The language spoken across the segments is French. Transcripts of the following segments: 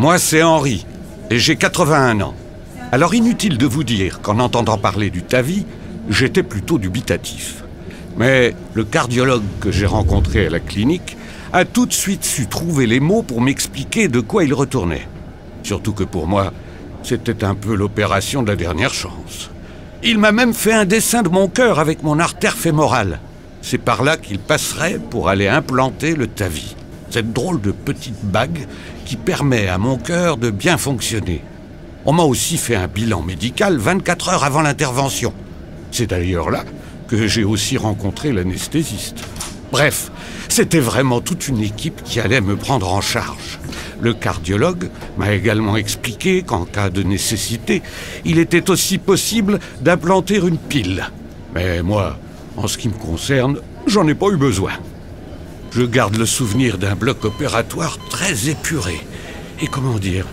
Moi, c'est Henri, et j'ai 81 ans. Alors inutile de vous dire qu'en entendant parler du TAVI, j'étais plutôt dubitatif. Mais le cardiologue que j'ai rencontré à la clinique a tout de suite su trouver les mots pour m'expliquer de quoi il retournait. Surtout que pour moi, c'était un peu l'opération de la dernière chance. Il m'a même fait un dessin de mon cœur avec mon artère fémorale. C'est par là qu'il passerait pour aller implanter le TAVI. Cette drôle de petite bague qui permet à mon cœur de bien fonctionner. On m'a aussi fait un bilan médical 24 heures avant l'intervention. C'est d'ailleurs là que j'ai aussi rencontré l'anesthésiste. Bref, c'était vraiment toute une équipe qui allait me prendre en charge. Le cardiologue m'a également expliqué qu'en cas de nécessité, il était aussi possible d'implanter une pile. Mais moi, en ce qui me concerne, j'en ai pas eu besoin. Je garde le souvenir d'un bloc opératoire très épuré et, comment dire,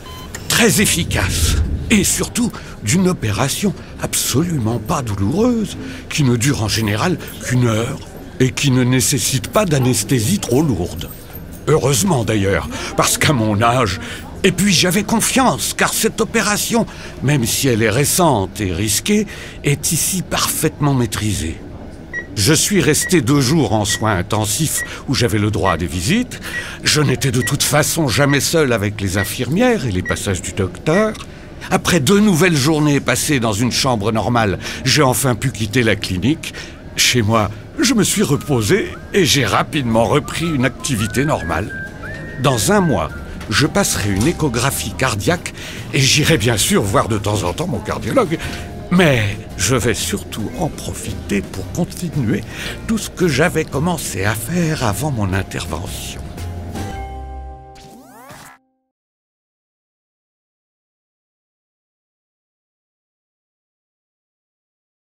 très efficace. Et surtout, d'une opération absolument pas douloureuse, qui ne dure en général qu'1 heure et qui ne nécessite pas d'anesthésie trop lourde. Heureusement d'ailleurs, parce qu'à mon âge... Et puis j'avais confiance, car cette opération, même si elle est récente et risquée, est ici parfaitement maîtrisée. Je suis resté 2 jours en soins intensifs où j'avais le droit à des visites. Je n'étais de toute façon jamais seul avec les infirmières et les passages du docteur. Après 2 nouvelles journées passées dans une chambre normale, j'ai enfin pu quitter la clinique. Chez moi, je me suis reposé et j'ai rapidement repris une activité normale. Dans 1 mois, je passerai une échographie cardiaque et j'irai bien sûr voir de temps en temps mon cardiologue. Mais je vais surtout en profiter pour continuer tout ce que j'avais commencé à faire avant mon intervention.